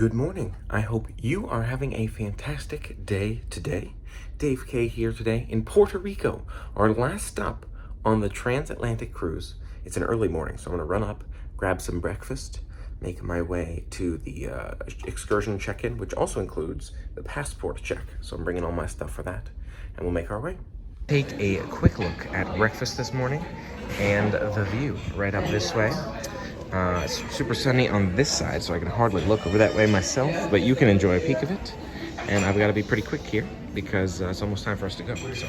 Good morning. I hope you are having a fantastic day today. Dave K here today in Puerto Rico, our last stop on the Transatlantic Cruise. It's an early morning, so I'm going to run up, grab some breakfast, make my way to the excursion check-in, which also includes the passport check. So I'm bringing all my stuff for that, and we'll make our way. Take a quick look at breakfast this morning and the view right up this way. It's super sunny on this side, so I can hardly look over that way myself, but you can enjoy a peek of it. And I've got to be pretty quick here because it's almost time for us to go, so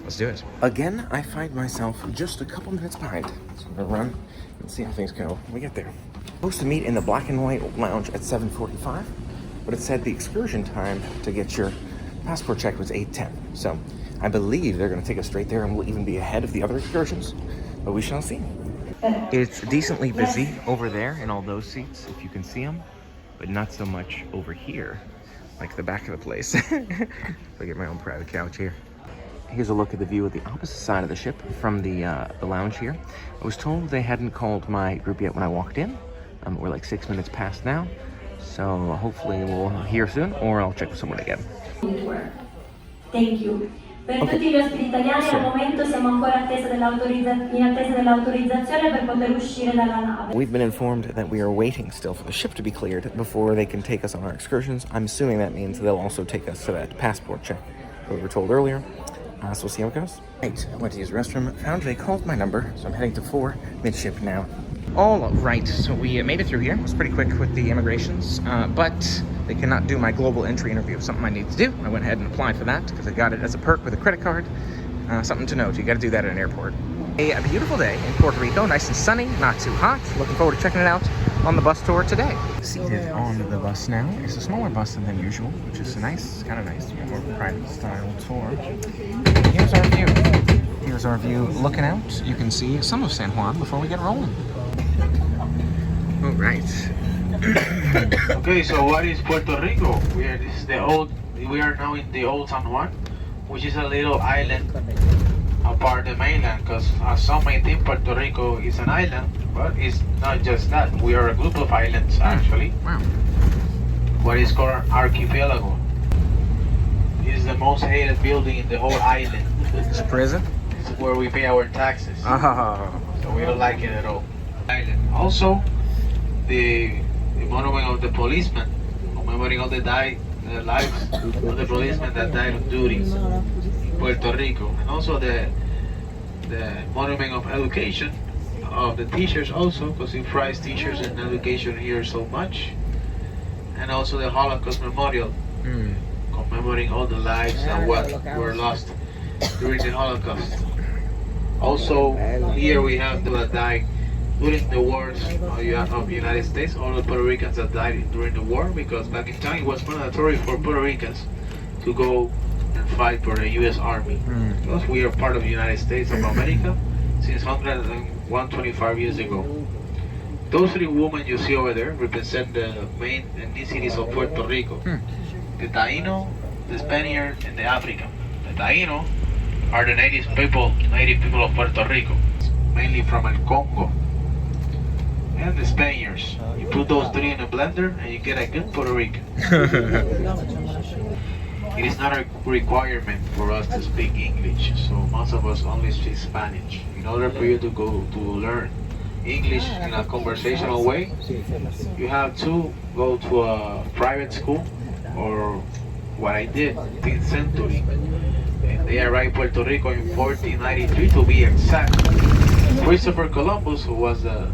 let's do it. Again, I find myself just a couple minutes behind, so I'm gonna run and see how things go when we get there. Supposed to meet in the black and white lounge at 7:45, but it said the excursion time to get your passport check was 8:10, so I believe they're gonna take us straight there and we'll even be ahead of the other excursions, but we shall see. It's decently busy over there in all those seats, if you can see them, but not so much over here, like the back of the place. I get my own private couch here. Here's a look at the view of the opposite side of the ship from the lounge here. I was told they hadn't called my group yet when I walked in. We're like 6 minutes past now, so hopefully we'll hear soon, or I'll check with someone again. Thank you. Per tutti gli ospiti italiani al momento siamo ancora in attesa dell'autorizzazione per poter uscire dalla nave. We've been informed that we are waiting still for the ship to be cleared before they can take us on our excursions. I'm assuming that means they'll also take us to that passport check that we were told earlier. So we'll see how it goes. Right, I went to use the restroom, found they called my number, so I'm heading to 4 midship now. All right, so we made it through here. It was pretty quick with the immigrations, but they cannot do my global entry interview. Something I need to do. I went ahead and applied for that because I got it as a perk with a credit card. Something to note, you got to do that at an airport. A beautiful day in Puerto Rico, nice and sunny, not too hot. Looking forward to checking it out on the bus tour today. Seated on the bus now. It's a smaller bus than usual, which is nice. It's kind of nice. More private style tour. Here's our view. Here's our view looking out. You can see some of San Juan before we get rolling. All right. Okay, so what is Puerto Rico? We are now in the Old San Juan, which is a little island apart the mainland, because some may think Puerto Rico is an island, but it's not just that. We are a group of islands actually. Wow. What is called an archipelago. It is the most hated building in the whole island. It's a prison? It's where we pay our taxes. Oh. So we don't like it at all. Island. Also, the monument of the policeman, commemorating all the lives of the policemen that died on duty in Puerto Rico, and also the monument of education of the teachers also, because we prize teachers and education here so much, and also the Holocaust Memorial, commemorating all the lives and what were lost during the Holocaust. Also, here we have those that died during the wars of the United States, all the Puerto Ricans that died during the war, because back in time it was mandatory for Puerto Ricans to go and fight for the U.S. Army. Because we are part of the United States of America since 125 years ago. Those 3 women you see over there represent the main ethnicities of Puerto Rico. The Taino, the Spaniard, and the African. The Taino are the native people of Puerto Rico, mainly from El Congo. And the Spaniards. You put those 3 in a blender and you get a good Puerto Rican. It is not a requirement for us to speak English, so most of us only speak Spanish. In order for you to learn English in a conversational way, you have to go to a private school, or what I did, 15th century. And they arrived Puerto Rico in 1493 to be exact. Christopher Columbus, who was the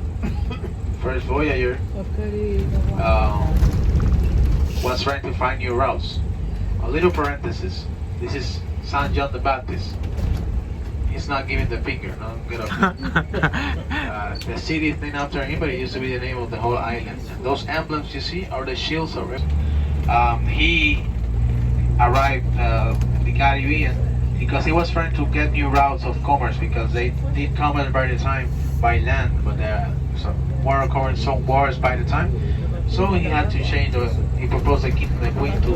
first voyager, was trying to find new routes. A little parenthesis, this is San John the Baptist. He's not giving the finger, no, the city is named after him, but it used to be the name of the whole island. And those emblems you see are the shields of it. He arrived in the Caribbean because he was trying to get new routes of commerce, because they did commerce by the time by land, but were occurring some wars by the time. So he had to change he proposed the king and the queen to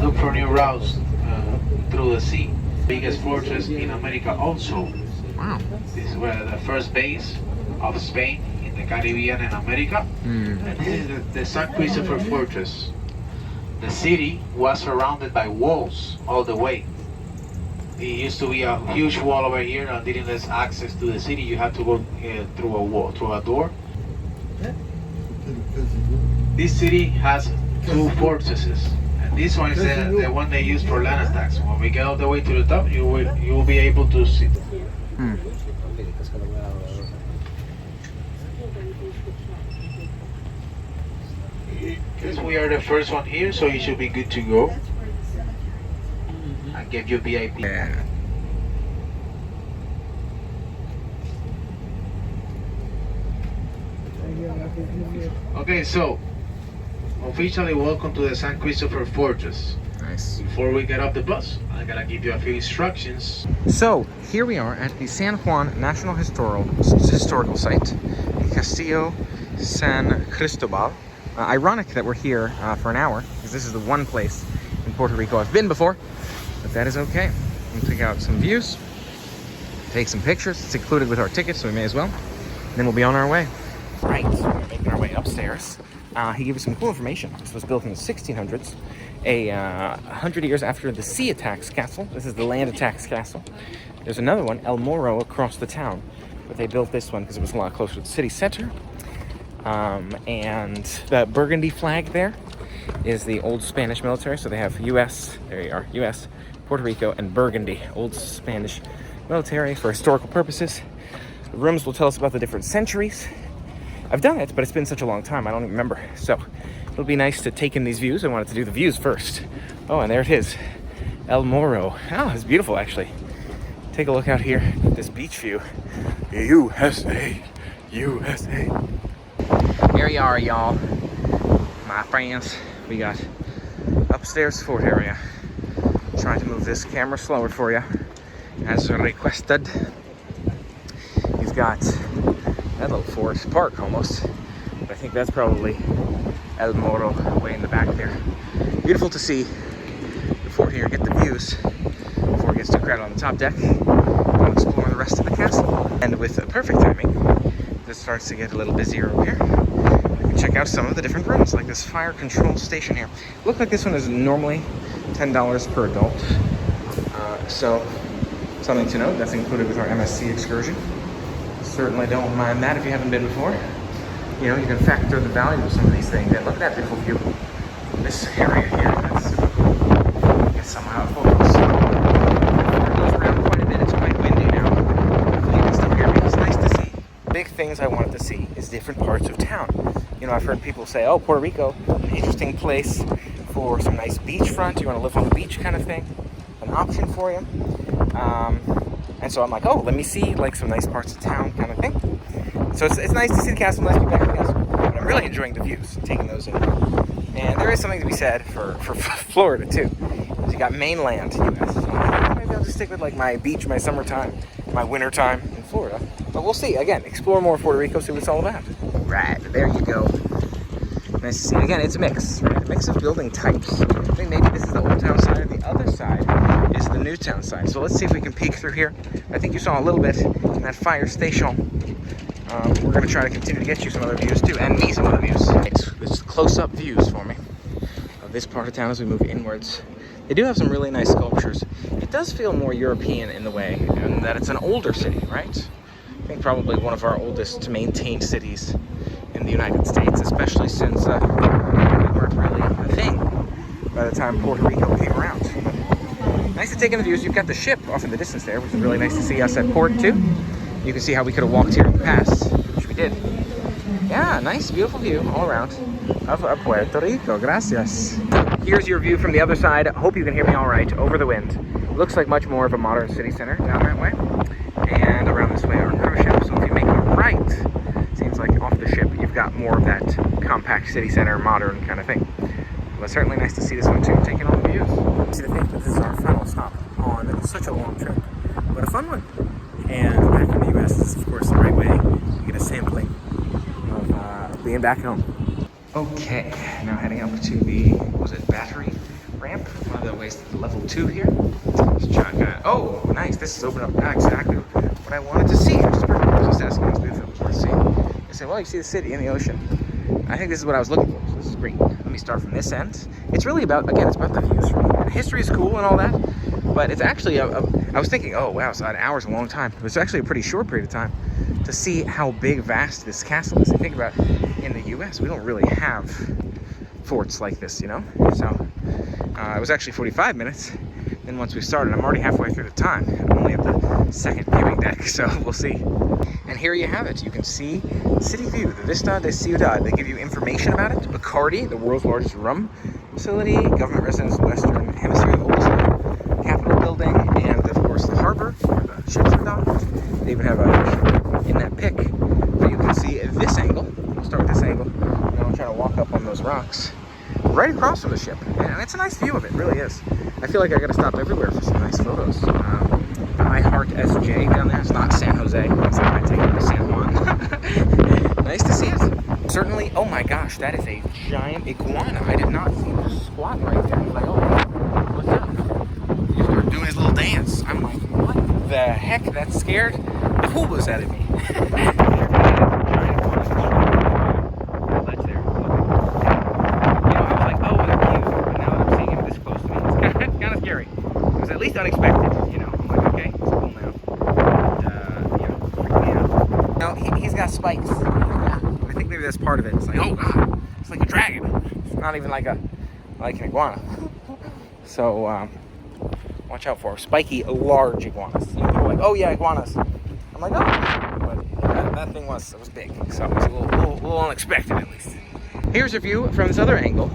look for new routes through the sea. Biggest fortress in America also. Wow. This is where the first base of Spain in the Caribbean and America. And this is the San Cristobal Fortress. the city was surrounded by walls all the way. It used to be a huge wall over here that didn't let access to the city. You had to go through a wall, through a door. This city has two fortresses, and this one is the one they use for land attacks. When we get all the way to the top, you will be able to see. Guess we are the first one here, so you should be good to go. I gave you VIP. Yeah. Okay, so officially welcome to the San Cristobal Fortress. Nice. Before we get off the bus, I gotta give you a few instructions. So here we are at the San Juan National Historical Site, the Castillo San Cristobal. Ironic that we're here for an hour, because this is the one place in Puerto Rico I've been before, but that is okay. We'll take out some views, take some pictures. It's included with our tickets, so we may as well. And then we'll be on our way. Right, so we're making our way upstairs. He gave us some cool information. This was built in the 1600s, 100 years after the sea attacks castle. This is the land attacks castle. There's another one, El Morro, across the town, but they built this one because it was a lot closer to the city center. And the burgundy flag there is the old Spanish military. So they have U.S., there you are, U.S., Puerto Rico, and Burgundy, old Spanish military for historical purposes. The rooms will tell us about the different centuries. I've done it, but it's been such a long time, I don't even remember. So it'll be nice to take in these views. I wanted to do the views first. Oh, and there it is, El Morro. Oh, it's beautiful, actually. Take a look out here at this beach view. USA, USA. Here you are, y'all, my friends. We got upstairs fort area. Trying to move this camera slower for you, as requested. You've got that little forest park almost, but I think that's probably El Morro way in the back there. Beautiful to see the fort here, get the views before it gets too crowded on the top deck. We'll explore the rest of the castle. And with perfect timing, this starts to get a little busier over here. We can check out some of the different rooms, like this fire control station here. Look like this one is normally $10 per adult. So something to note, that's included with our MSC excursion. Certainly don't mind that if you haven't been before. You know, you can factor the value of some of these things in. Look at that beautiful view. This area here, that's super cool. Get some photos. It goes around quite a bit. It's quite windy now. Hopefully you can still hear me. It's nice to see. Big things I wanted to see is different parts of town. You know, I've heard people say, oh, Puerto Rico, an interesting place for some nice beachfront. You want to live on the beach kind of thing. An option for you. And so I'm like, oh, let me see like some nice parts of town kind of thing. So it's nice to see the castle, nice to be back at the castle. But I'm really enjoying the views, taking those in. And there is something to be said for Florida too. So you got mainland US. So maybe I'll just stick with like my beach, my summertime, my wintertime in Florida. But we'll see. Again, explore more of Puerto Rico, see what it's all about. Right, there you go. Nice to see. Again, it's a mix, right? A mix of building types. I think maybe this is the old town side, and the other side is the new town side. So let's see if we can peek through here. I think you saw a little bit in that fire station. We're going to try to continue to get you some other views too, and me some other views. It's close-up views for me of this part of town as we move inwards. They do have some really nice sculptures. It does feel more European in the way, and that it's an older city, right? I think probably one of our oldest maintained cities in the United States, especially since we weren't really a thing by the time Puerto Rico came around. But nice to take in the views. You've got the ship off in the distance there, which is really nice to see us at port too. You can see how we could have walked here in the past, which we did. Yeah, nice, beautiful view all around of Puerto Rico. Gracias. Here's your view from the other side. Hope you can hear me all right over the wind. Looks like much more of a modern city center down that way. And around this way are cruise ships. So if you make a right, seems like off the ship you've got more of that compact city center, modern kind of thing. But certainly nice to see this one too, taking all the views. See, to think that this is our final stop on such a long trip, but a fun one. And back in the US, this is of course the right way to get a sampling of being back home. Okay, now heading up to the, what was it, battery ramp? One of the ways to level 2 here. Oh, nice, this is open up exactly what I wanted to see. I was just asking what's beautiful. Let's see. They say, well, you see the city and the ocean. I think this is what I was looking for, so this is great. Let me we start from this end. It's really about, again, it's about the views for me. And history is cool and all that, but it's actually, I was thinking, oh wow, so an hour's a long time. It was actually a pretty short period of time to see how big, vast this castle is. I think about in the US, we don't really have forts like this, you know? So it was actually 45 minutes. Then once we started, I'm already halfway through the time. I'm only at the second viewing deck, so we'll see. And here you have it. You can see city view, the Vista de Ciudad. They give you information about it. Bacardi, the world's largest rum facility, government residence, Western Hemisphere, oldest Capitol building, and of course the harbor where the ships are docked. They even have a in that pic. But you can see this angle. We'll start with this angle. Now I'm trying to walk up on those rocks, right across from the ship, and it's a nice view of it. Really is. I feel like I gotta stop everywhere for some nice photos. I heart SJ down there. It's not San Jose. It's like I take it to San Juan. Nice to see it. Certainly. Oh my gosh, that is a giant iguana. I did not see him squat right there. He's like, oh, what's up? He started doing his little dance. I'm like, what the heck? That scared the hoobas out of me. At least unexpected, you know. I'm like, okay, it's cool now. And, yeah, freaked me out. No, he's got spikes. I think maybe that's part of it. It's like, oh god, it's like a dragon. It's not even like an iguana. So, watch out for spiky, large iguanas. You know, people are like, oh yeah, iguanas. I'm like, oh, but that thing was big, so it was a little unexpected at least. Here's a view from this other angle.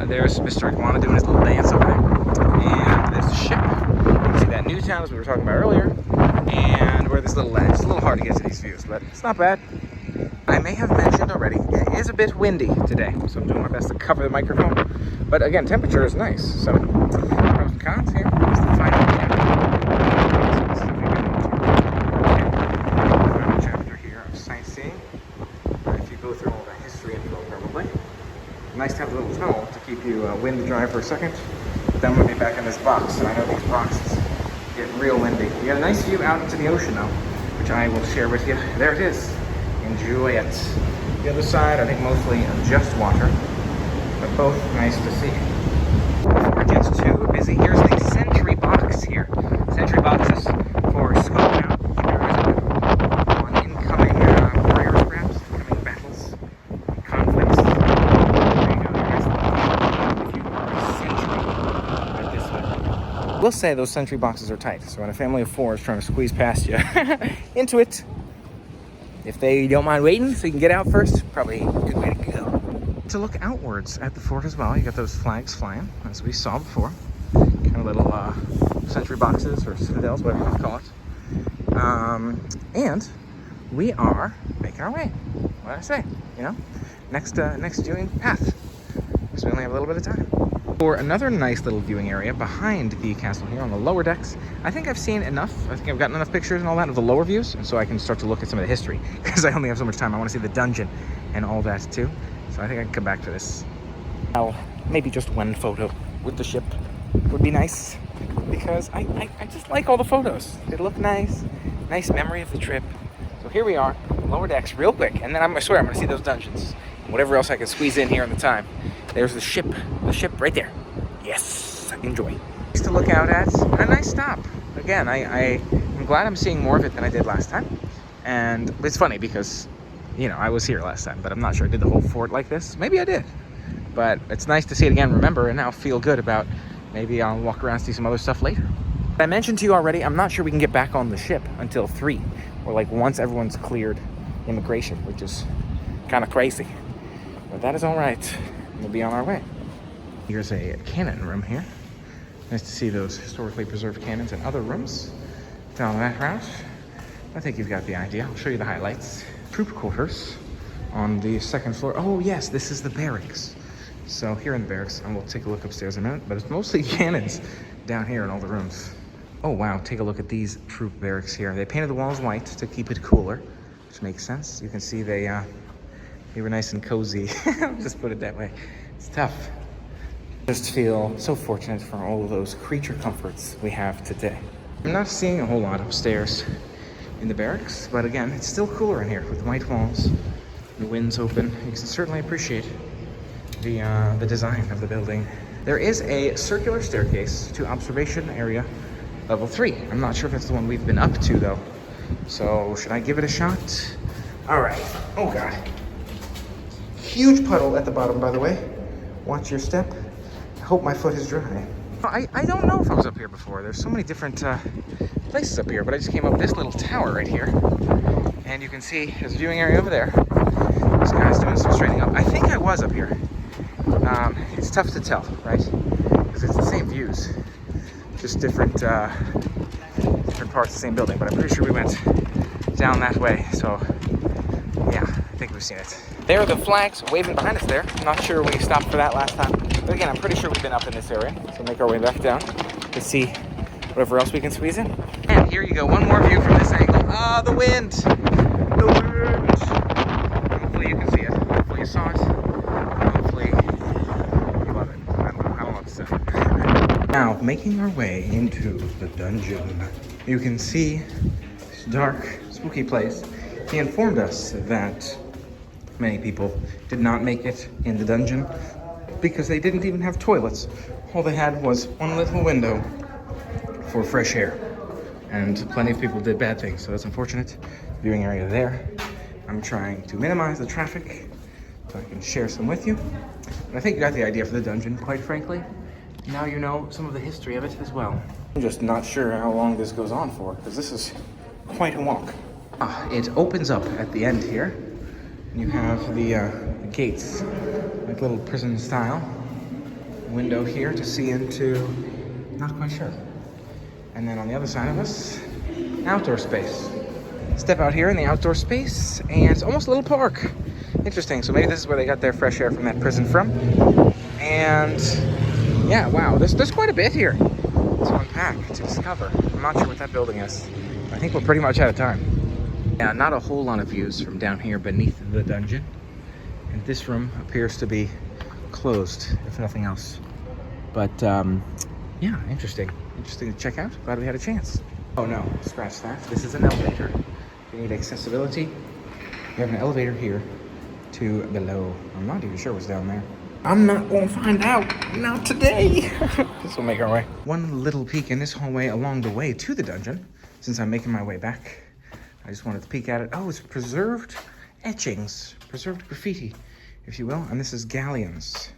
There's Mr. Iguana doing his little dance over there. And there's the ship. You can see that new town as we were talking about earlier. And where this little ledge. It's a little hard to get to these views, but it's not bad. I may have mentioned already, it is a bit windy today, so I'm doing my best to cover the microphone. But again, temperature is nice. So, pros and cons here. It's the final chapter here of sightseeing. If you go through all the history info, probably. Nice to have a little tunnel to keep you wind dry for a second. Then we'll be back in this box, and I know these boxes get real windy. You got a nice view out into the ocean though, which I will share with you. There it is. Enjoy it. The other side, I think mostly just water, but both nice to see. Before it gets too busy, here's the sentry box here. Sentry boxes for scoping out on incoming warriors, perhaps, incoming battles, conflicts. There you go. There's if you are a sentry at this one. We'll say those sentry boxes are tight, so when a family of four is trying to squeeze past you into it, if they don't mind waiting so you can get out first, probably a good way to go. To look outwards at the fort as well, you got those flags flying, as we saw before. Kind of little sentry boxes or citadels, whatever you want to call it. And we are making our way. What did I say? You know, next viewing path, because we only have a little bit of time. For another nice little viewing area behind the castle here on the lower decks, I think I've seen enough. I think I've gotten enough pictures and all that of the lower views, and so I can start to look at some of the history, because I only have so much time. I want to see the dungeon and all that too. So I think I can come back to this. Now, maybe just one photo with the ship would be nice, because I just like all the photos. They look nice. Nice memory of the trip. So here we are, lower decks, real quick, and then I swear I'm going to see those dungeons. And whatever else I can squeeze in here in the time. There's the ship right there. Yes, enjoy. Nice to look out at, and a nice stop. Again, I'm glad I'm seeing more of it than I did last time. And it's funny because, you know, I was here last time, but I'm not sure I did the whole fort like this. Maybe I did. But it's nice to see it again, remember, and now feel good about maybe I'll walk around and see some other stuff later. I mentioned to you already, I'm not sure we can get back on the ship until 3, or like once everyone's cleared immigration, which is kind of crazy. But that is all right. We'll be on our way. Here's a cannon room here. Nice to see those historically preserved cannons in other rooms down that route. I think you've got the idea. I'll show you the highlights. Troop quarters on the 2nd floor. Oh yes, this is the barracks. So here in the barracks, and we'll take a look upstairs in a minute, but it's mostly cannons down here in all the rooms. Oh wow, take a look at these troop barracks here. They painted the walls white to keep it cooler, which makes sense. You can see they were nice and cozy. Just put it that way. It's tough. Just feel so fortunate for all of those creature comforts we have today. I'm not seeing a whole lot upstairs in the barracks, but again, it's still cooler in here with white walls, the winds open. You can certainly appreciate the design of the building. There is a circular staircase to observation area level 3. I'm not sure if it's the one we've been up to though. So should I give it a shot? All right. Oh God. Huge puddle at the bottom, by the way. Watch your step. I hope my foot is dry. I don't know if I was up here before. There's so many different places up here, but I just came up this little tower right here. And you can see there's a viewing area over there. This guy's doing some straightening up. I think I was up here. It's tough to tell, right? Because it's the same views, just different different parts of the same building. But I'm pretty sure we went down that way. So yeah, I think we've seen it. There are the flags waving behind us there. I'm not sure we stopped for that last time. But again, I'm pretty sure we've been up in this area. So make our way back down to see whatever else we can squeeze in. And here you go, one more view from this angle. Ah, the wind! The wind! Hopefully you can see it. Hopefully you saw it. Hopefully you love it. I don't know what to say. Now, making our way into the dungeon. You can see this dark, spooky place. He informed us that many people did not make it in the dungeon because they didn't even have toilets. All they had was one little window for fresh air. And plenty of people did bad things, so that's unfortunate. Viewing area there. I'm trying to minimize the traffic so I can share some with you. And I think you got the idea for the dungeon, quite frankly. Now you know some of the history of it as well. I'm just not sure how long this goes on for, because this is quite a walk. It opens up at the end here. You have the gates, like little prison style. Window here to see into, not quite sure. And then on the other side of us, outdoor space. Step out here in the outdoor space, and it's almost a little park. Interesting, so maybe this is where they got their fresh air from that prison from. And yeah, wow, there's quite a bit here to unpack, to discover. I'm not sure what that building is. I think we're pretty much out of time. Yeah, not a whole lot of views from down here beneath the dungeon. And this room appears to be closed, if nothing else. But yeah, interesting to check out. Glad we had a chance. Oh no, scratch that. This is an elevator. If you need accessibility, you have an elevator here to below. I'm not even sure what's down there. I'm not going to find out. Not today. This will make our way. One little peek in this hallway along the way to the dungeon. Since I'm making my way back, I just wanted to peek at it. Oh, it's preserved etchings, preserved graffiti, if you will. And this is galleons.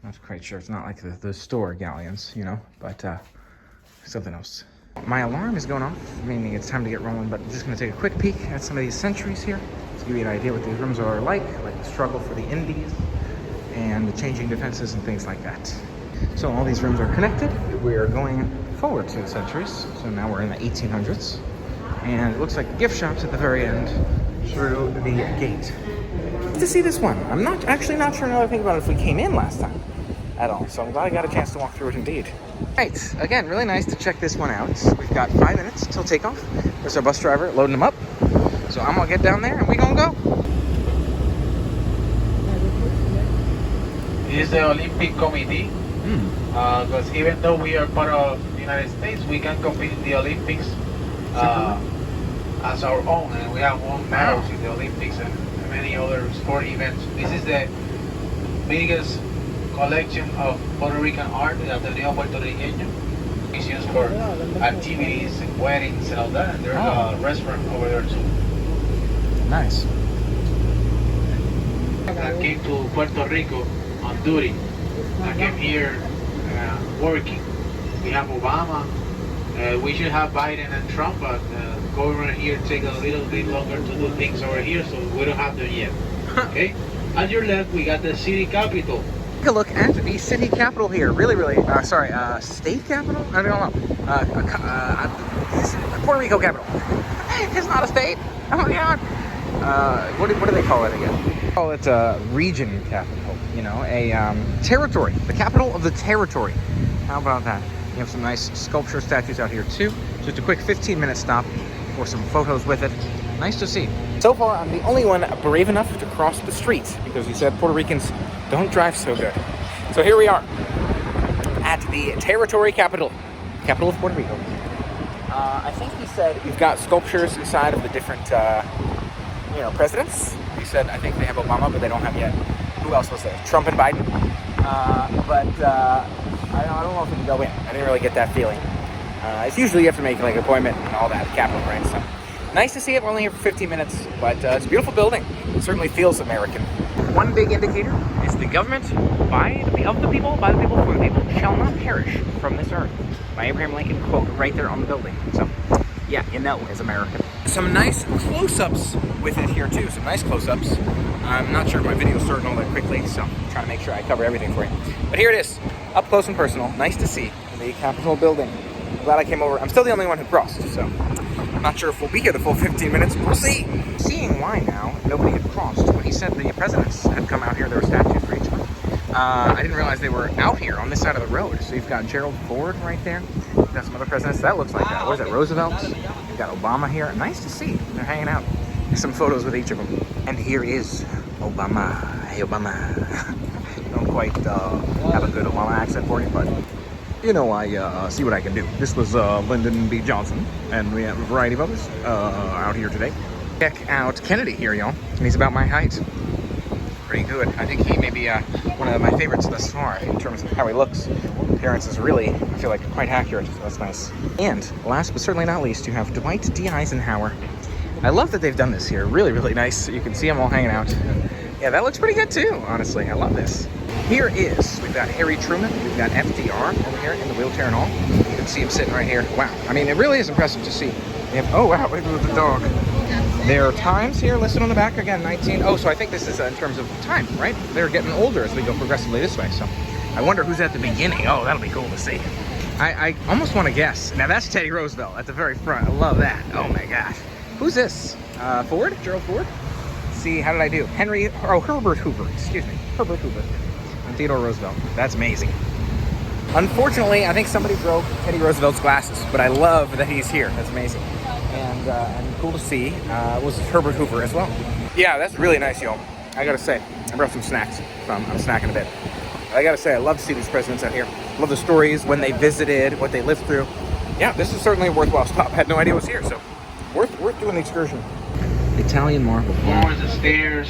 Not quite sure. It's not like the store galleons, you know, but something else. My alarm is going off, meaning it's time to get rolling, but I'm just going to take a quick peek at some of these centuries here to give you an idea what these rooms are like the struggle for the Indies and the changing defenses and things like that. So all these rooms are connected. We are going forward to the centuries. So now we're in the 1800s. And it looks like gift shops at the very end through the gate. To see this one. I'm actually not sure another thing about it if we came in last time at all. So I'm glad I got a chance to walk through it indeed. Right, again, really nice to check this one out. We've got 5 minutes till takeoff. There's our bus driver loading them up. So I'm gonna get down there and we gonna go. It is the Olympic Committee. Because even though we are part of the United States, we can compete in the Olympics as our own, and we have won medals in the Olympics and many other sport events. This is the biggest collection of Puerto Rican art at the Ateneo Puerto Rican. It's used for activities and weddings and all that, and there's a restaurant over there too. Nice. I came to Puerto Rico on duty. I came here working. We have Obama. We should have Biden and Trump, but government here take a little bit longer to do things over here, so we don't have them yet. Okay? At your left, we got the city capital. Take a look at the city capital here. Really, state capital? I don't know. Puerto Rico capital. It's not a state. Oh my God. What do they call it again? They call it a region capital. You know, a territory. The capital of the territory. How about that? You have some nice sculpture statues out here too. Just a quick 15-minute stop for some photos with it. Nice to see. So far, I'm the only one brave enough to cross the street because he said Puerto Ricans don't drive so good. So here we are at the territory capital of Puerto Rico. I think he said you've got sculptures inside of the different, presidents. He said I think they have Obama, but they don't have yet who else was there? Trump and Biden. But I don't know if we can go in. I didn't really get that feeling. It's usually you have to make like an appointment and all that at Capitol, right? So nice to see it. We're only here for 15 minutes, but it's a beautiful building. It certainly feels American. One big indicator is the government of the people, by the people, for the people, shall not perish from this earth. By Abraham Lincoln, quote, right there on the building. So, yeah, you know it's American. Some nice close-ups with it here, too. Some nice close-ups. I'm not sure if my video's starting all that quickly, so I'm trying to make sure I cover everything for you. But here it is, up close and personal. Nice to see the Capitol building. Glad I came over. I'm still the only one who crossed, so I'm not sure if we'll be here the full 15 minutes. We'll see. Seeing why now nobody had crossed. When he said the presidents had come out here, there were statues for each of them. I didn't realize they were out here on this side of the road. So you've got Gerald Ford right there. You've got some other presidents. That looks like, what is that, Roosevelt? You've got Obama here. Nice to see. They're hanging out. There's some photos with each of them. And here is Obama. Hey, Obama. Don't quite have a good Obama accent for you, but you know, I see what I can do. This was Lyndon B. Johnson, and we have a variety of others out here today. Check out Kennedy here, y'all. And he's about my height. Pretty good. I think he may be one of my favorites thus far in terms of how he looks. Appearance is really, I feel like, quite accurate. So that's nice. And last but certainly not least, you have Dwight D. Eisenhower. I love that they've done this here. Really, really nice. You can see them all hanging out. Yeah, that looks pretty good too, honestly. I love this. Here is, we've got Harry Truman, we've got FDR over here in the wheelchair and all. You can see him sitting right here. Wow. I mean, it really is impressive to see. They have, oh wow, look at the dog. There are times here listed on the back, again, 19. Oh, so I think this is in terms of time, right? They're getting older as we go progressively this way. So I wonder who's at the beginning. Oh, that'll be cool to see. I almost want to guess. Now that's Teddy Roosevelt at the very front. I love that. Oh my gosh. Who's this? Ford? Gerald Ford? Let's see, how did I do? Herbert Hoover, excuse me. Herbert Hoover. And Theodore Roosevelt. That's amazing. Unfortunately, I think somebody broke Teddy Roosevelt's glasses, but I love that he's here. That's amazing. And cool to see was Herbert Hoover as well. Yeah, that's really nice, y'all. I gotta say, I brought some snacks. So I'm snacking a bit. I gotta say, I love to see these presidents out here. Love the stories, when they visited, what they lived through. Yeah, this is certainly a worthwhile stop. I had no idea it was here, so worth doing the excursion. Italian marble. Floors, the stairs,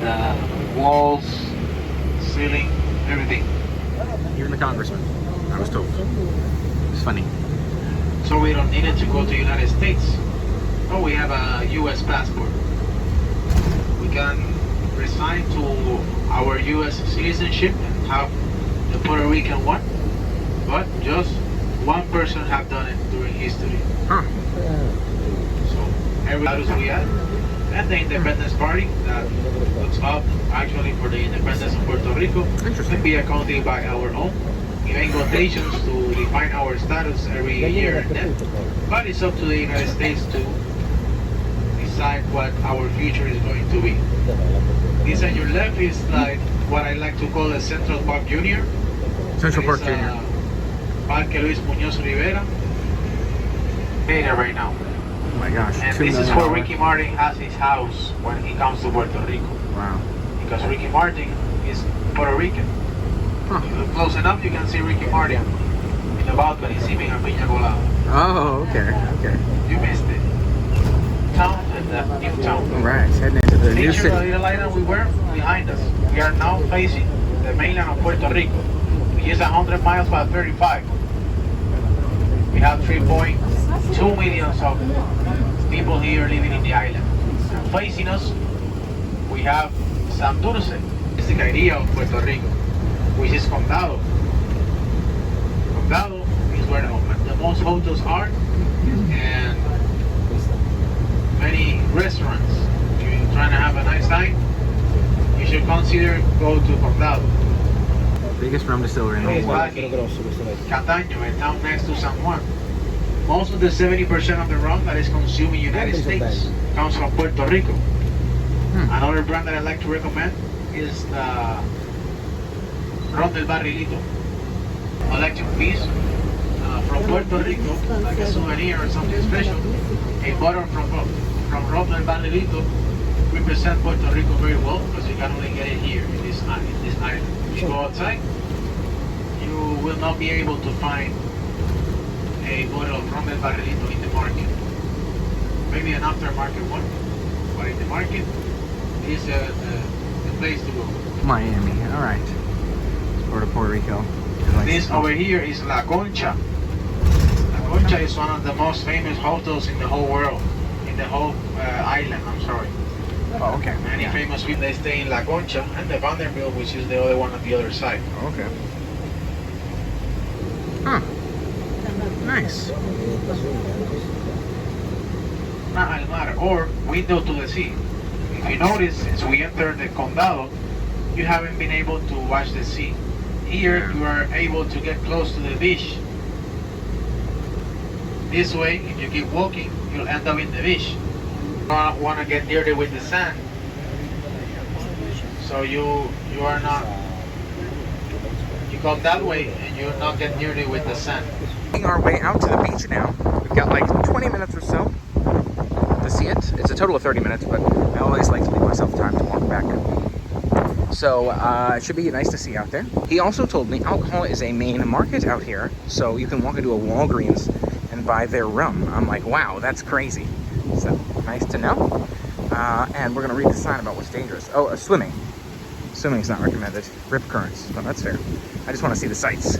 the walls, ceiling, everything. You're the congressman, I was told. It's funny. So we don't need it to go to the United States. Oh, we have a U.S. passport. We can resign to our U.S. citizenship and have the Puerto Rican one. But just one person have done it during history. Huh. So every status we have. And the Independence Party that looks up actually for the independence of Puerto Rico. Interesting. Can be a country by our own. We make votations to define our status every year and then. But it's up to the United States to decide what our future is going to be. This on your left is like what I like to call a Central Park Junior. Central Park Junior. Parque Luis Muñoz Rivera. Data right now. Oh my gosh. And this is where Ricky Martin has his house when he comes to Puerto Rico. Wow. Because Ricky Martin is Puerto Rican. Huh. You look close enough, you can see Ricky Martin in the balcony sipping a piña colada. Oh, okay. You missed it. Town and the new town. All right, heading into the new Picture city. the little island we were behind us. We are now facing the mainland of Puerto Rico, which is 100 miles by 35. We have 3.2 million of people here living in the island. And facing us, we have San Dulce. It's the idea of Puerto Rico, which is Condado. Condado is where the most hotels are and many restaurants. If you're trying to have a nice time, you should consider go to Condado. Biggest rum distillery in the It's world. back in Castillo, a town next to San Juan. Most of the 70% of the rum that is consumed in the United States comes from Puerto Rico. Another brand that I like to recommend is the Ron del Barrilito. I like to piece from Puerto Rico, like a souvenir or something special. A bottle from Ron del Barrilito represent Puerto Rico very well because you can only get it here in this island. If you go outside, you will not be able to find a bottle of Ron del Barrilito in the market. Maybe an aftermarket one, but in the market is the place to go. Miami. All right. Puerto Rico. This over here is La Concha. La Concha is one of the most famous hotels in the whole world, in the whole island. I'm sorry. Oh, okay. Many famous people they stay in La Concha and the Vanderbilt, which is the other one on the other side. Okay. Huh. Nice. Al mar, or window to the sea. If you notice, since we entered the Condado, you haven't been able to watch the sea. Here, you are able to get close to the beach. This way, if you keep walking, you'll end up in the beach. You don't want to get dirty with the sand, so you are not. You go that way, and you'll not get dirty with the sand. Making our way out to the beach now. We've got like 20 minutes or so to see it. It's a total of 30 minutes, but I always like to leave myself time to walk back. So it should be nice to see out there. He also told me alcohol is a main market out here, so you can walk into a Walgreens and buy their rum. I'm like, wow, that's crazy. So nice to know. And we're gonna read the sign about what's dangerous. Oh, swimming. Swimming is not recommended. Rip currents. No, that's fair. I just want to see the sights.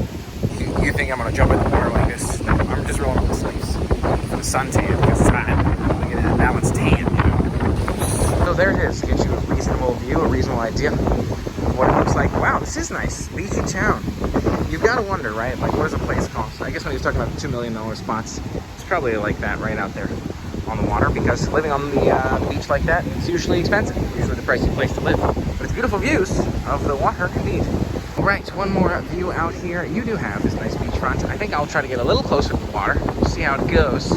You think I'm gonna jump in the water like this? No, I'm just rolling up the sleeves for the suntan because it's hot. I want to get a balanced tan, you know. So there it is. Gives you a reasonable view, a reasonable idea of what it looks like. Wow, this is nice. Beachy town. You've got to wonder, right? Like, what does a place cost? I guess when he was talking about the $2 million spots, it's probably like that right out there on the water, because living on the beach like that, it's usually expensive. Usually the pricey place to live. But it's beautiful views of the water, indeed. All right, one more view out here. You do have this nice beachfront. I think I'll try to get a little closer to the water, see how it goes,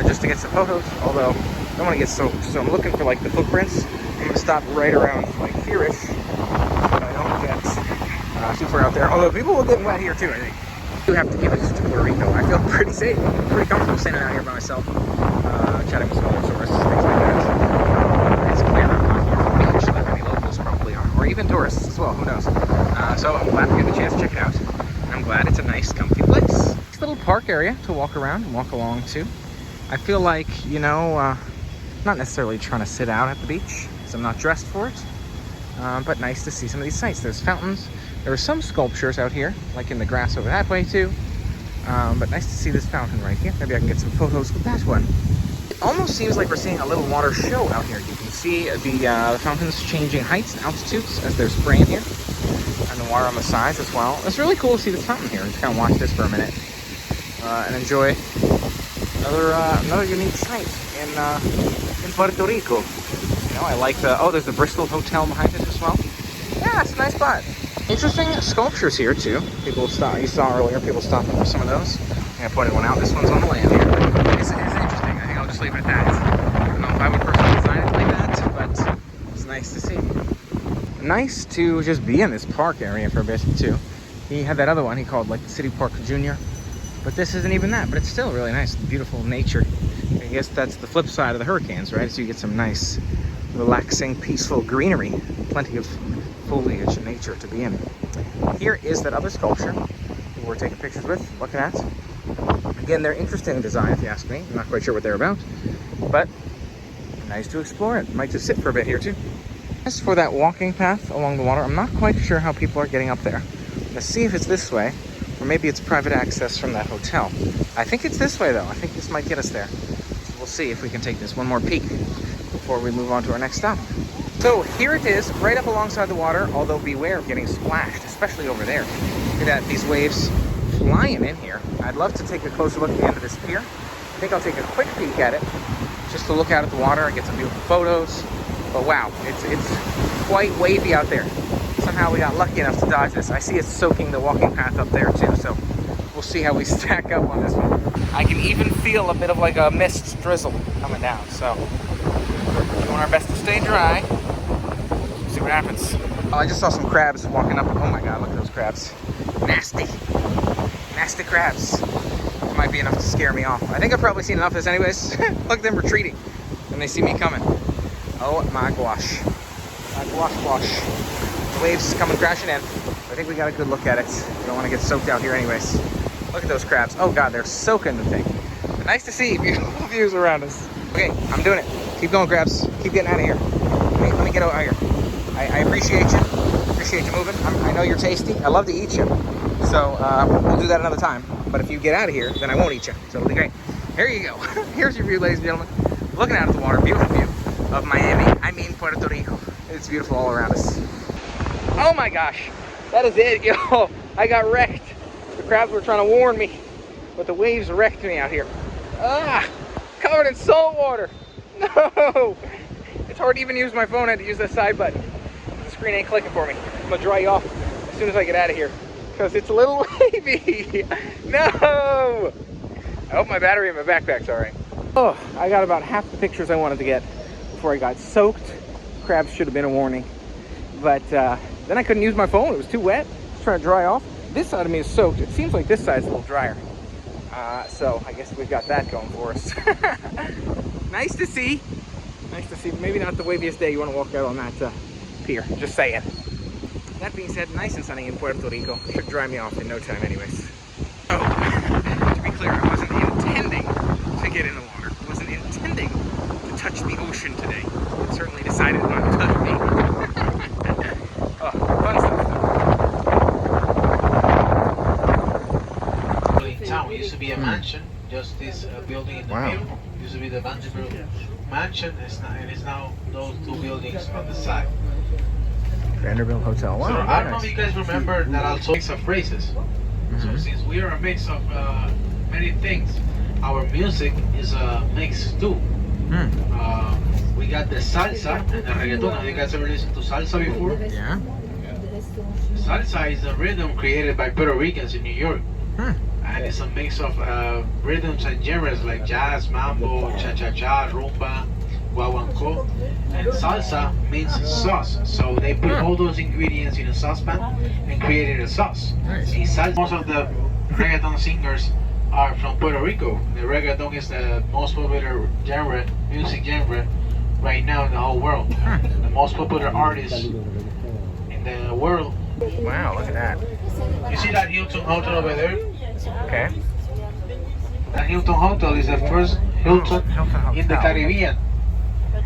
just to get some photos. Although I don't want to get soaked, so I'm looking for like the footprints. I'm gonna stop right around like here-ish, but I don't get too far out there. Although people will get wet here too, I think. I do have to give it to Puerto Rico. I feel pretty safe, pretty comfortable standing out here by myself, chatting with some other tourists, things like that. It's clear I'm not here for the beach, like many locals probably are, or even tourists as well. Who knows? So I'm glad to get the chance to check it out. And I'm glad it's a nice, comfy place. It's a little park area to walk around and walk along to. I feel like, you know, not necessarily trying to sit out at the beach, because I'm not dressed for it, but nice to see some of these sights. There's fountains. There are some sculptures out here, like in the grass over that way too. But nice to see this fountain right here. Maybe I can get some photos with that one. It almost seems like we're seeing a little water show out here. You can see the fountains changing heights and altitudes as they're spraying here, and the water on the sides as well. It's really cool to see this fountain here. Just kind of watch this for a minute and enjoy another unique sight in Puerto Rico. You know, I like there's the Bristol Hotel behind it as well. Yeah, it's a nice spot. Interesting sculptures here too. You saw earlier, people stopping for some of those. I pointed one out. This one's on the land here. It's interesting. I think I'll just leave it at that. I don't know if I would personally design it like that, but it's nice to see. Nice to just be in this park area for a bit too. He had that other one he called like the City Park Junior, but this isn't even that, but it's still really nice, beautiful nature. I guess that's the flip side of the hurricanes, right? So you get some nice, relaxing, peaceful greenery, plenty of foliage and nature to be in. Here is that other sculpture we're taking pictures with, looking at. Again, they're interesting design, if you ask me. I'm not quite sure what they're about, but nice to explore it. Might just sit for a bit here too. As for that walking path along the water, I'm not quite sure how people are getting up there. Let's see if it's this way, or maybe it's private access from that hotel. I think it's this way though. I think this might get us there. So we'll see if we can take this one more peek before we move on to our next stop. So here it is, right up alongside the water, although beware of getting splashed, especially over there. Look at that, these waves flying in here. I'd love to take a closer look at the end of this pier. I think I'll take a quick peek at it, just to look out at the water and get some beautiful photos. But wow, it's quite wavy out there. Somehow we got lucky enough to dodge this. I see it's soaking the walking path up there too, so we'll see how we stack up on this one. I can even feel a bit of like a mist drizzle coming down, so doing our best to stay dry. See what happens. Oh, I just saw some crabs walking up. Oh my god, look at those crabs. Nasty. Nasty crabs. It might be enough to scare me off. I think I've probably seen enough of this anyways. Look at them retreating when they see me coming. Oh my gosh. My gosh. The waves coming crashing in. I think we got a good look at it. We don't want to get soaked out here anyways. Look at those crabs. Oh god, they're soaking the thing. But nice to see beautiful views around us. Okay, I'm doing it. Keep going, crabs. Keep getting out of here. Let me get out of here. I appreciate you. appreciate you moving. I know you're tasty. I love to eat you. So we'll do that another time. But if you get out of here, then I won't eat you. So it'll be great. Here you go. Here's your view, ladies and gentlemen. Looking out at the water. Beautiful view of Miami. I mean Puerto Rico. It's beautiful all around us. Oh my gosh. That is it, yo. I got wrecked. The crabs were trying to warn me, but the waves wrecked me out here. Ah, covered in salt water. No. It's hard to even use my phone. I had to use the side button. The screen ain't clicking for me. I'm gonna dry you off as soon as I get out of here because it's a little wavy. No. I hope my battery in my backpack's all right. Oh, I got about half the pictures I wanted to get before I got soaked. Crabs should have been a warning. But then I couldn't use my phone. It was too wet. Just trying to dry off. This side of me is soaked. It seems like this side's a little drier. So I guess we've got that going for us. Nice to see. Nice to see. Maybe not the waviest day you want to walk out on that pier. Just saying. That being said, nice and sunny in Puerto Rico. Should dry me off in no time anyways. Oh, to be clear, I wasn't intending to get in the water. I wasn't intending to touch the ocean today. It certainly decided not to touch me. Oh, fun stuff. In town, it used to be a mansion, just this building in the middle. It used to be the Vanderbilt mansion, and it's now those two buildings on the side. Vanderbilt Hotel. Wow. So I don't know if you guys remember that also mix of races. So since we are a mix of many things, our music is a mix too. We got the salsa and the reggaeton. Have you guys ever listened to salsa before? Yeah. Salsa is a rhythm created by Puerto Ricans in New York. And it's a mix of rhythms and genres like jazz, mambo, cha-cha-cha, rumba, guaguancó. And salsa means sauce. So they put all those ingredients in a saucepan and created a sauce. Nice. In salsa, most of the reggaeton singers are from Puerto Rico. The reggaeton is the most popular music genre right now in the whole world. The most popular artist in the world. Wow, look at that. You see that Hilton Hotel over there? Okay. That Hilton Hotel is the first Hilton in the Caribbean.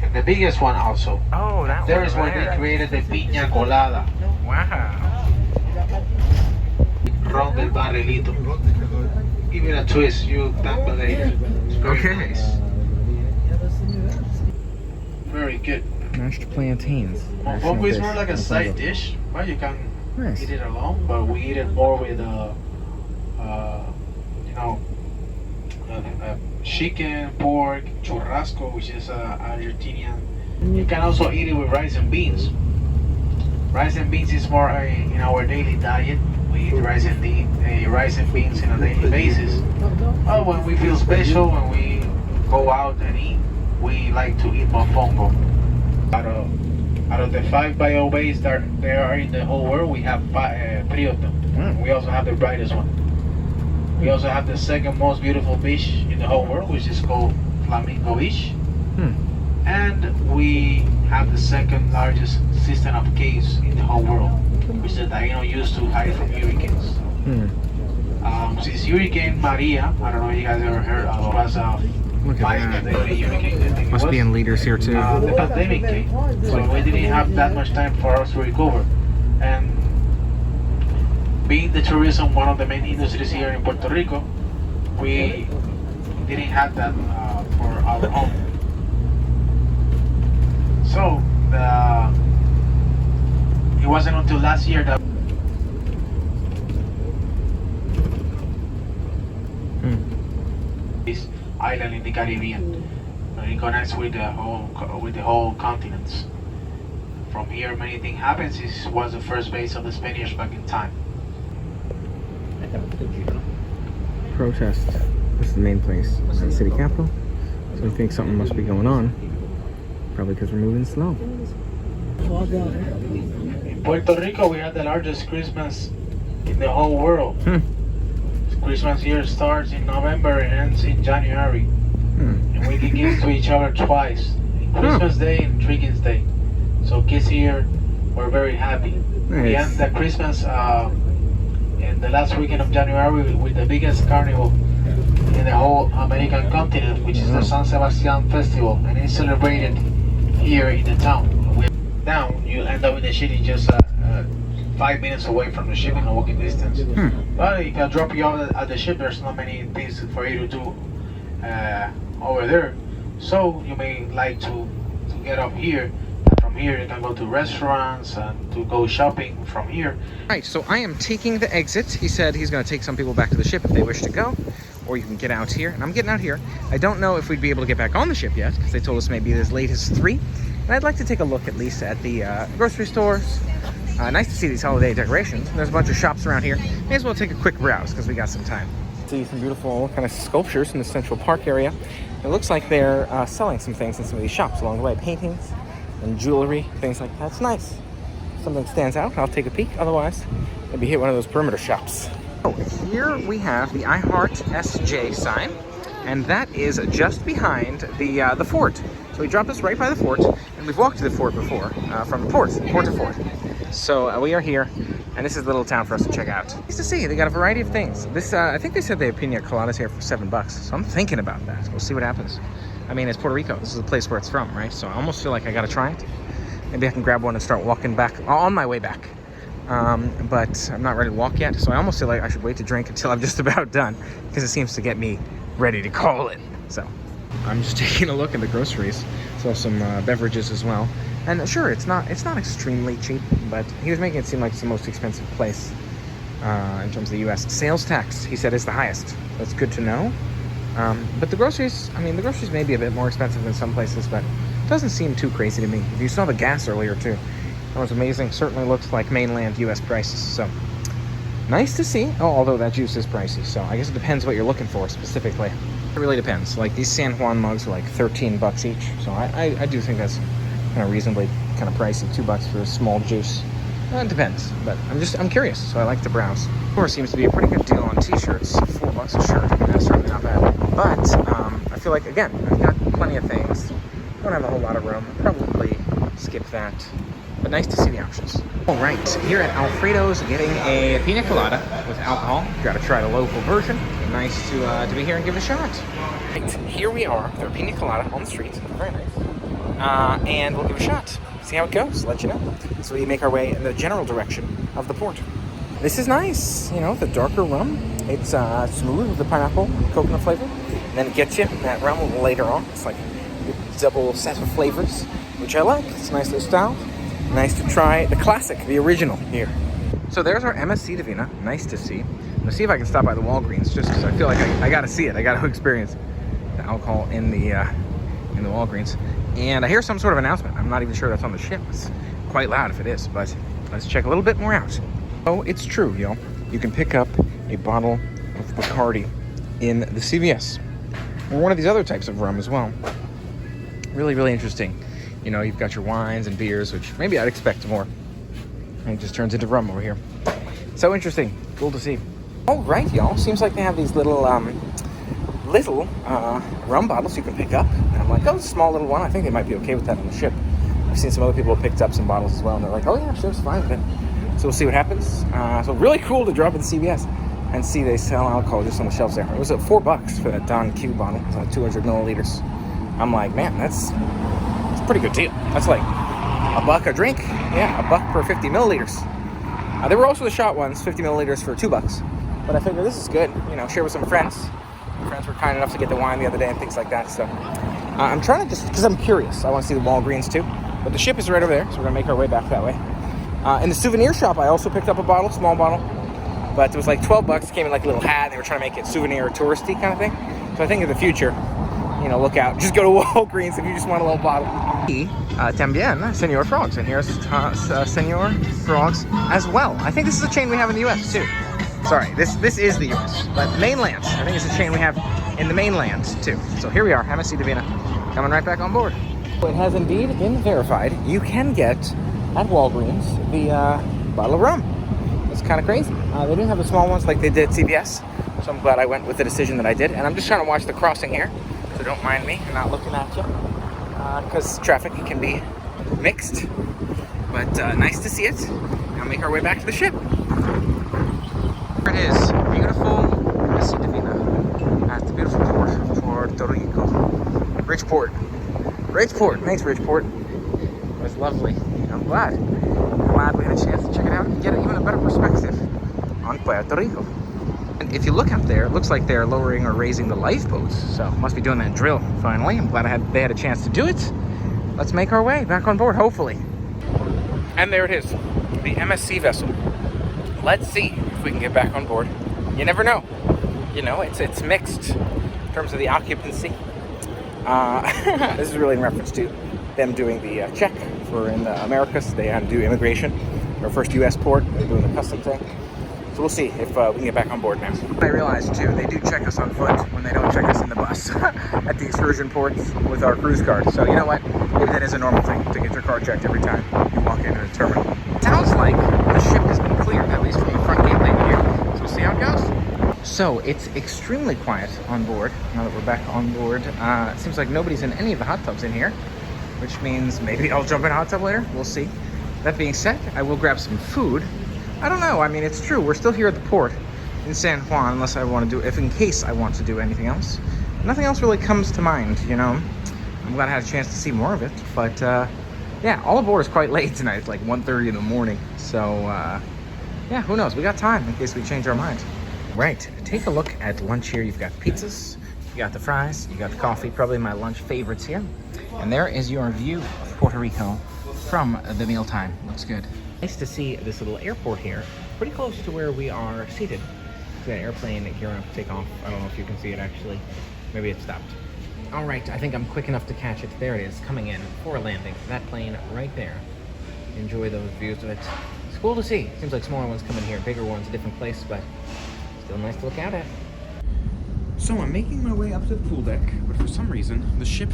And the biggest one also. Oh, that There one is where they created the piña colada. Wow. Ron del barrilito. Give it a twist, you tampa later. It's very nice. Very good. Mashed plantains. Mofongo is more like a side dish, right? You can eat it alone, but we eat it more with chicken, pork, churrasco, which is Argentinian. You can also eat it with rice and beans. Rice and beans is more in our daily diet. We eat rice and beans on a daily basis. But when we feel special, when we go out and eat, we like to eat mofongo. Out of the 5 bio bays that there are in the whole world, we have 3 of them. We also have the brightest one. We also have the second most beautiful beach in the whole world, which is called Flamingo Beach. And we have the second largest system of caves in the whole world, which the Taino used to hide from hurricanes. Since Hurricane Maria, I don't know if you guys ever heard of, was Look at that. hurricane, I think Must it was. be in leaders here too. The pandemic came, so we didn't have that much time for us to recover. And being the tourism one of the main industries here in Puerto Rico, we didn't have that for our own. So it wasn't until last year that this island in the Caribbean it connects with the whole continents. From here, many things happen. This was the first base of the Spaniards back in time. Protest. This is the main place. It's the city capital. So we think something must be going on. Probably because we're moving slow. In Puerto Rico, we have the largest Christmas in the whole world. Christmas here starts in November and ends in January. And we give gifts to each other twice. Christmas Day and Triggins Day. So kids here were very happy. Nice. We end the Christmas in the last weekend of January with the biggest carnival in the whole American continent, which is the San Sebastian Festival, and it's celebrated here in the town. Down, you end up in the city just 5 minutes away from the ship in a walking distance. But if I drop you off at the ship, there's not many things for you to do over there. So you may like to get up here. From here, you can go to restaurants and to go shopping from here. Right, so I am taking the exit. He said he's going to take some people back to the ship if they wish to go, or you can get out here. And I'm getting out here. I don't know if we'd be able to get back on the ship yet, because they told us maybe as late as 3. And I'd like to take a look at least at the grocery stores. Nice to see these holiday decorations. There's a bunch of shops around here. May as well take a quick browse, because we got some time. See some beautiful kind of sculptures in the Central Park area. It looks like they're selling some things in some of these shops along the way. Paintings and jewelry, things like that. It's nice. If something stands out, I'll take a peek. Otherwise, maybe hit one of those perimeter shops. Oh, here we have the I Heart SJ sign, and that is just behind the fort. So we dropped us right by the fort, and we've walked to the fort before, from the port to fort. So we are here, and this is a little town for us to check out. Nice to see. They got a variety of things. This, I think they said they have pina coladas here for $7, so I'm thinking about that. We'll see what happens. I mean, it's Puerto Rico. This is the place where it's from, right? So I almost feel like I gotta try it. Maybe I can grab one and start walking back on my way back. But I'm not ready to walk yet, so I almost feel like I should wait to drink until I'm just about done, because it seems to get me ready to call it. So I'm just taking a look at the groceries. So some beverages as well. And sure, it's not extremely cheap, but he was making it seem like it's the most expensive place in terms of the U.S. Sales tax, he said, is the highest. That's good to know. But the groceries, I mean, the groceries may be a bit more expensive than some places, but it doesn't seem too crazy to me. If you saw the gas earlier too, that was amazing. Certainly looks like mainland U.S. prices, so nice to see. Oh, although that juice is pricey, so I guess it depends what you're looking for specifically. It really depends. Like these San Juan mugs are like $13 each, so I do think that's kind of reasonably kind of pricey. $2 for a small juice. It depends, but I'm curious, so I like to browse. Of course, seems to be a pretty good deal on t-shirts. $4 a shirt. I mean, that's certainly not bad. But I feel like, again, I've got plenty of things. Don't have a whole lot of room. Probably skip that. But nice to see the options. All right, here at Alfredo's, getting a pina colada with alcohol. Got to try the local version. Nice to be here and give it a shot. Right, here we are with our pina colada on the street. Very nice. And we'll give it a shot. See how it goes. Let you know. So we make our way in the general direction of the port. This is nice. You know, the darker rum. It's smooth with the pineapple, coconut flavor. And then it gets you that rum a little later on. It's like a double set of flavors, which I like. It's nicely styled. Nice to try the classic, the original here. So there's our MSC Divina. Nice to see. I'm gonna see if I can stop by the Walgreens, just because I feel like I gotta see it. I gotta experience the alcohol in the Walgreens. And I hear some sort of announcement. I'm not even sure that's on the ship. It's quite loud if it is, but let's check a little bit more out. Oh, it's true, y'all. You can pick up a bottle of Bacardi in the CVS, or one of these other types of rum as well. Really, really interesting. You know, you've got your wines and beers, which maybe I'd expect more. And it just turns into rum over here. So interesting. Cool to see. All right, y'all. Seems like they have these little rum bottles you can pick up. And I'm like, oh, it's a small little one. I think they might be okay with that on the ship. I've seen some other people have picked up some bottles as well, and they're like, oh yeah, sure, it's fine with it. So we'll see what happens. So really cool to drop in CVS and see they sell alcohol just on the shelves there. It was at $4 for that Don Q bottle. It's like 200 milliliters. I'm like, man, that's a pretty good deal. That's like $1 a drink. Yeah, $1 per 50 milliliters. There were also the shot ones, 50 milliliters for $2. But I figured this is good. You know, share with some friends. My friends were kind enough to get the wine the other day and things like that. So I'm trying to just, because I'm curious. I want to see the Walgreens too. But the ship is right over there, so we're going to make our way back that way. In the souvenir shop, I also picked up a bottle, small bottle. But it was like $12. It came in like a little hat. They were trying to make it souvenir or touristy kind of thing. So I think in the future, you know, look out. Just go to Walgreens if you just want a little bottle. También, Senor Frogs. And here's Senor Frogs as well. I think this is a chain we have in the U.S. too. Sorry, this is the U.S. But mainland, I think it's a chain we have in the mainland too. So here we are, MSC Divina, coming right back on board. It has indeed been verified. You can get at Walgreens the bottle of rum. It's kind of crazy. They didn't have the small ones like they did at CVS. So I'm glad I went with the decision that I did. And I'm just trying to watch the crossing here. So don't mind me, I'm not looking at you. Because traffic can be mixed. But nice to see it. Now make our way back to the ship. Here it is, beautiful MSC Divina at the beautiful port of Puerto Rico. Bridgeport. Thanks Bridgeport. It was lovely. I'm glad we had a chance to check it out. down and get even a better perspective on Puerto Rico. And if you look up there, it looks like they're lowering or raising the lifeboats. So must be doing that drill finally. I'm glad they had a chance to do it. Let's make our way back on board, hopefully. And there it is, the MSC vessel. Let's see if we can get back on board. You never know. You know, it's mixed in terms of the occupancy. This is really in reference to them doing the check for in the Americas. They had to do immigration. Our first U.S. port, they're doing the custom thing. So we'll see if we can get back on board now. I realized too, they do check us on foot when they don't check us in the bus at the excursion ports with our cruise card. So you know what? Maybe that is a normal thing to get your car checked every time you walk into a terminal. It sounds like the ship has been cleared, at least from the front gate lane here. So we'll see how it goes. So it's extremely quiet on board now that we're back on board. It seems like nobody's in any of the hot tubs in here, which means maybe I'll jump in a hot tub later. We'll see. That being said, I will grab some food. I don't know. I mean, it's true. We're still here at the port in San Juan, unless I want to do, if in case I want to do anything else. Nothing else really comes to mind, you know. I'm glad I had a chance to see more of it. But yeah, all aboard is quite late tonight. It's like 1:30 in the morning. So yeah, who knows? We got time in case we change our minds. Right. Take a look at lunch here. You've got pizzas, you got the fries, you got the coffee. Probably my lunch favorites here. And there is your view of Puerto Rico from the mealtime. Looks good. Nice to see this little airport here, pretty close to where we are seated. There's an airplane gearing up to take off. I don't know if you can see it actually. Maybe it stopped. All right, I think I'm quick enough to catch it. There it is, coming in for a landing. That plane right there. Enjoy those views of it. It's cool to see. Seems like smaller ones come in here, bigger ones a different place, but still nice to look out at. So I'm making my way up to the pool deck, but for some reason, the ship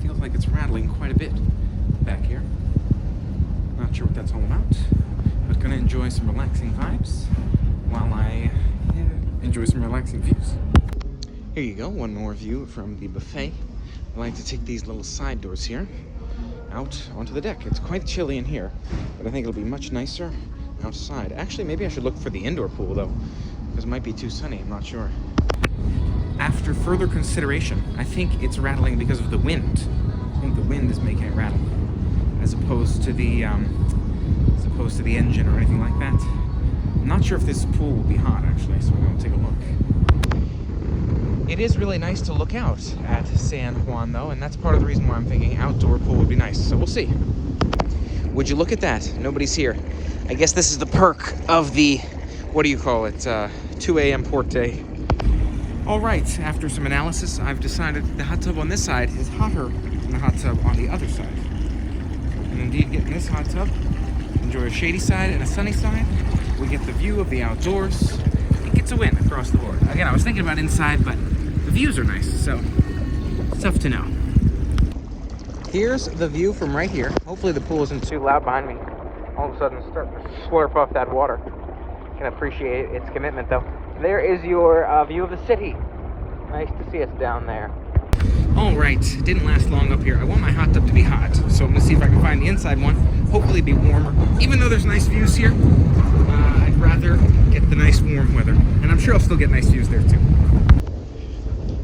feels like it's rattling quite a bit back here. Not sure what that's all about, but gonna enjoy some relaxing vibes while I enjoy some relaxing views. Here you go, one more view from the buffet. I like to take these little side doors here out onto the deck. It's quite chilly in here, but I think it'll be much nicer outside. Actually, maybe I should look for the indoor pool though, because it might be too sunny, I'm not sure. After further consideration, I think it's rattling because of the wind. I think the wind is making it rattle, as opposed to the engine or anything like that. I'm not sure if this pool will be hot actually, so we're going to take a look. It is really nice to look out at San Juan though, and that's part of the reason why I'm thinking outdoor pool would be nice. So we'll see. Would you look at that? Nobody's here. I guess this is the perk of the, what do you call it, 2 a.m. port day. All right, after some analysis, I've decided the hot tub on this side is hotter than the hot tub on the other side. And indeed, get in this hot tub, enjoy a shady side and a sunny side. We get the view of the outdoors. It gets a win across the board. Again, I was thinking about inside, but the views are nice, so it's tough to know. Here's the view from right here. Hopefully the pool isn't too loud behind me. All of a sudden, start to slurp off that water. Can appreciate its commitment, though. There is your view of the city. Nice to see us down there. All right, didn't last long up here. I want my hot tub to be hot, so I'm gonna see if I can find the inside one. Hopefully be warmer. Even though there's nice views here, I'd rather get the nice warm weather. And I'm sure I'll still get nice views there too.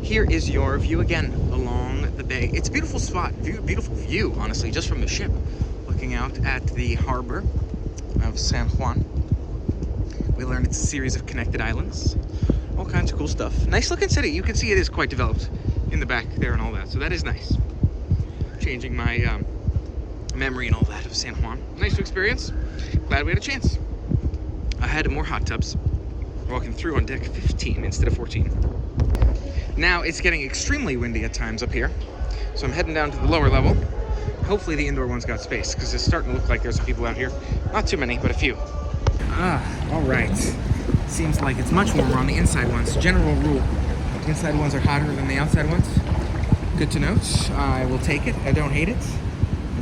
Here is your view again along the bay. It's a beautiful spot, beautiful view, honestly, just from the ship. Looking out at the harbor of San Juan. We learned it's a series of connected islands. All kinds of cool stuff. Nice looking city. You can see it is quite developed in the back there and all that. So that is nice. Changing my memory and all that of San Juan. Nice to experience. Glad we had a chance. I had more hot tubs walking through on deck 15 instead of 14. Now it's getting extremely windy at times up here. So I'm heading down to the lower level. Hopefully the indoor one's got space because it's starting to look like there's some people out here. Not too many, but a few. All right. Seems like it's much warmer on the inside ones. General rule. Inside ones are hotter than the outside ones. Good to note. I will take it. I don't hate it.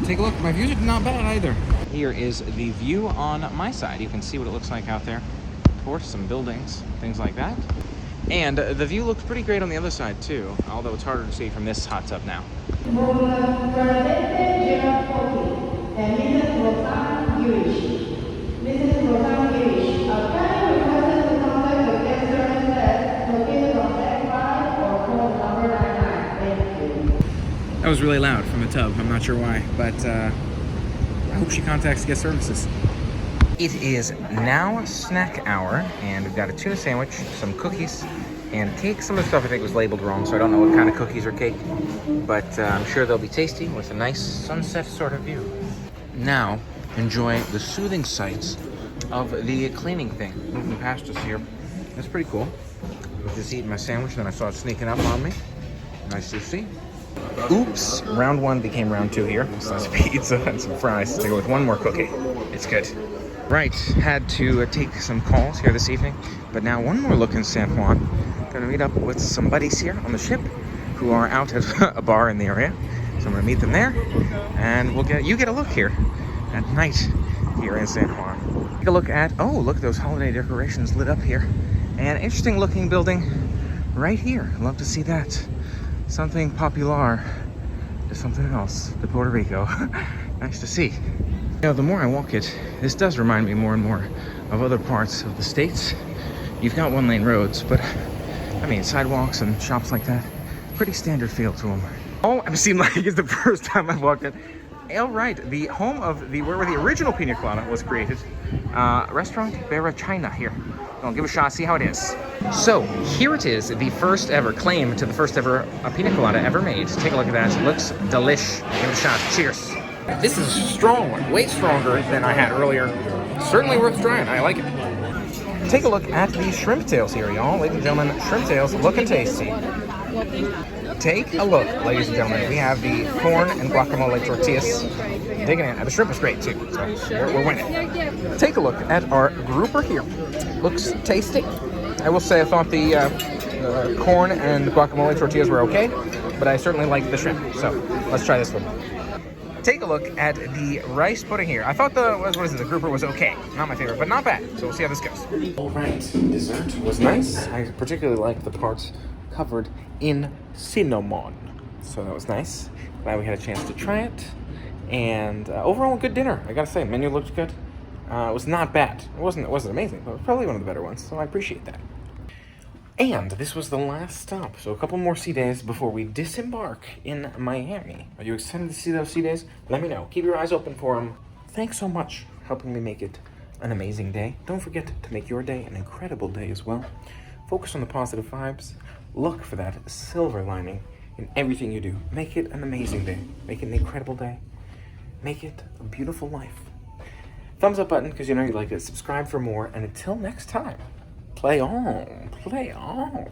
Take a look. My views are not bad either. Here is the view on my side. You can see what it looks like out there. Of course, some buildings, things like that. And the view looks pretty great on the other side too, although it's harder to see from this hot tub now. That was really loud from the tub. I'm not sure why, but I hope she contacts guest services. It is now snack hour, and we've got a tuna sandwich, some cookies, and cake. Some of the stuff I think was labeled wrong, so I don't know what kind of cookies or cake, but I'm sure they'll be tasty with a nice sunset sort of view. Now, enjoy the soothing sights of the cleaning thing moving past us here. That's pretty cool. I was just eating my sandwich, and then I saw it sneaking up on me. Nice to see. Oops, round one became round two here. Slice of pizza and some fries to go with one more cookie. It's good. Right, had to take some calls here this evening, but now one more look in San Juan. Gonna meet up with some buddies here on the ship who are out at a bar in the area. So I'm gonna meet them there, and you get a look here at night here in San Juan. Take a look at, oh, look at those holiday decorations lit up here. And interesting looking building right here. Love to see that. Something popular to something else, to Puerto Rico. Nice to see. You know, the more I walk it, this does remind me more and more of other parts of the States. You've got one-lane roads, but I mean, sidewalks and shops like that, pretty standard feel to them. Oh, it seemed like it's the first time I've walked it. All right, the home of where the original pina colada was created, Restaurant Vera China here. I'll give it a shot, see how it is. So here it is, the first ever claim to the first ever pina colada ever made. Take a look at that. It looks delish. Give it a shot. Cheers. This is a strong one, way stronger than I had earlier. Certainly worth trying. I like it. Take a look at the shrimp tails here, y'all. Ladies and gentlemen, shrimp tails looking tasty. Take a look, ladies and gentlemen. We have the corn and guacamole tortillas. Digging in. And the shrimp is great too, so we're winning. Take a look at our grouper here. Looks tasty. I will say I thought the corn and guacamole tortillas were okay, but I certainly like the shrimp. So let's try this one. Take a look at the rice pudding here. I thought the grouper was okay. Not my favorite, but not bad. So we'll see how this goes. All right, dessert was nice. I particularly liked the parts covered in cinnamon. So that was nice. Glad we had a chance to try it. And overall, a good dinner. I gotta say, menu looked good. It was not bad. It wasn't amazing, but it was probably one of the better ones. So I appreciate that. And this was the last stop. So a couple more sea days before we disembark in Miami. Are you excited to see those sea days? Let me know. Keep your eyes open for them. Thanks so much for helping me make it an amazing day. Don't forget to make your day an incredible day as well. Focus on the positive vibes. Look for that silver lining in everything you do. Make it an amazing day. Make it an incredible day. Make it a beautiful life. Thumbs up button because you know you like it. Subscribe for more. And until next time, play on. Play on.